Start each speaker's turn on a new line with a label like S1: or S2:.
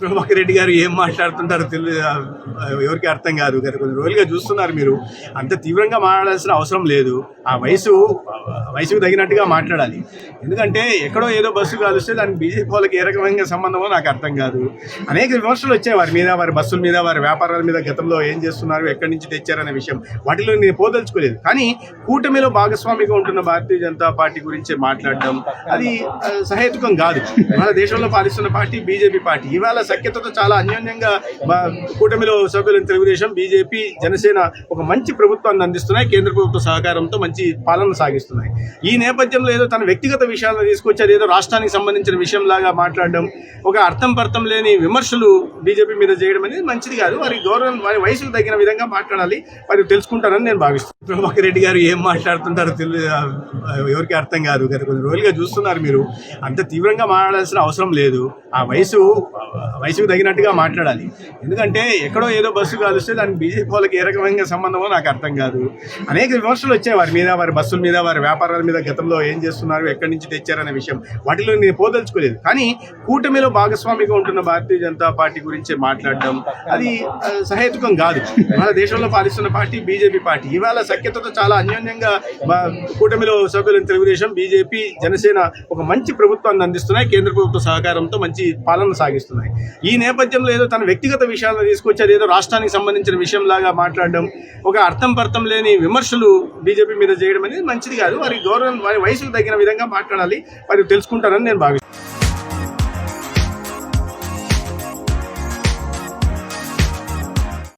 S1: ప్రభాకర్ రెడ్డి గారు ఏం మాట్లాడుతుంటారో ఎవరికి అర్థం కాదు. గత కొన్ని రోజులుగా చూస్తున్నారు మీరు. అంత తీవ్రంగా మాట్లాడాల్సిన అవసరం లేదు. ఆ వయసుకు తగినట్టుగా మాట్లాడాలి. ఎందుకంటే ఎక్కడో ఏదో బస్సు కాలుస్తే దానికి బీజేపీ వాళ్ళకి ఏ రకమైన సంబంధమో నాకు అర్థం కాదు. అనేక విమర్శలు వచ్చాయి వారి మీద, వారి బస్సుల మీద, వారి వ్యాపారాల మీద. గతంలో ఏం చేస్తున్నారు, ఎక్కడి నుంచి తెచ్చారనే విషయం వాటిలో నేను పోదలుచుకోలేదు. కానీ కూటమిలో భాగస్వామిగా ఉంటున్న భారతీయ జనతా పార్టీ గురించి మాట్లాడడం అది సహేతుకం కాదు. మన దేశంలో పాలిస్తున్న పార్టీ బీజేపీ పార్టీ. ఇవాళ సఖ్యతతో చాలా అన్యోన్యంగా కూటమిలో సభ్యులైన తెలుగుదేశం, బీజేపీ, జనసేన ఒక మంచి ప్రభుత్వాన్ని అందిస్తున్నాయి. కేంద్ర ప్రభుత్వ సహకారంతో మంచి పాలన సాగిస్తున్నాయి. ఈ నేపథ్యంలో ఏదో తన వ్యక్తిగత విషయాలను తీసుకొచ్చారు, ఏదో రాష్ట్రానికి సంబంధించిన విషయంలాగా మాట్లాడడం, ఒక అర్థం లేని విమర్శలు బీజేపీ మీద చేయడం అనేది మంచిది కాదు. వారి గౌరవం, వారి వయసుకు తగిన విధంగా మాట్లాడాలి. వారు తెలుసుకుంటారని నేను భావిస్తున్నాను. ప్రభాకర్ రెడ్డి గారు ఏం మాట్లాడుతుంటారో ఎవరికి అర్థం కాదు. గత కొన్ని రోజులుగా చూస్తున్నారు మీరు. అంత తీవ్రంగా మాట్లాడాల్సిన అవసరం లేదు. ఆ వయసుకు తగినట్టుగా మాట్లాడాలి. ఎందుకంటే ఎక్కడో ఏదో బస్సు కాలుస్తే దానికి బీజేపీ వాళ్ళకి ఏ రకమైన సంబంధమో నాకు అర్థం కాదు. అనేక విమర్శలు వచ్చాయి వారి మీద, వారి బస్సుల మీద, వారి వ్యాపారాల మీద. గతంలో ఏం చేస్తున్నారు, ఎక్కడి నుంచి తెచ్చారనే విషయం వాటిలో నేను పోదలుచుకోలేదు. కానీ కూటమిలో భాగస్వామిగా ఉంటున్న భారతీయ జనతా పార్టీ గురించి మాట్లాడడం అది సహేతుకం కాదు. మన దేశంలో పాలిస్తున్న పార్టీ బీజేపీ పార్టీ. ఇవాళ సఖ్యతతో చాలా అన్యోన్యంగా కూటమిలో సభ్యులైన తెలుగుదేశం, బీజేపీ, జనసేన ఒక మంచి ప్రభుత్వాన్ని అందిస్తున్నాయి. కేంద్ర ప్రభుత్వ సహకారంతో మంచి పాలన సాగిస్తున్నాయి. ఈ నేపథ్యంలో ఏదో తన వ్యక్తిగత విషయాలను తీసుకొచ్చారు, ఏదో రాష్ట్రానికి సంబంధించిన విషయంలాగా మాట్లాడడం, ఒక అర్థం లేని విమర్శలు బీజేపీ మీద చేయడం అనేది మంచిది కాదు. వారి గౌరవం, వారి వయసుకు తగిన విధంగా మాట్లాడాలి. వారు తెలుసుకుంటారని నేను భావిస్తున్నాను.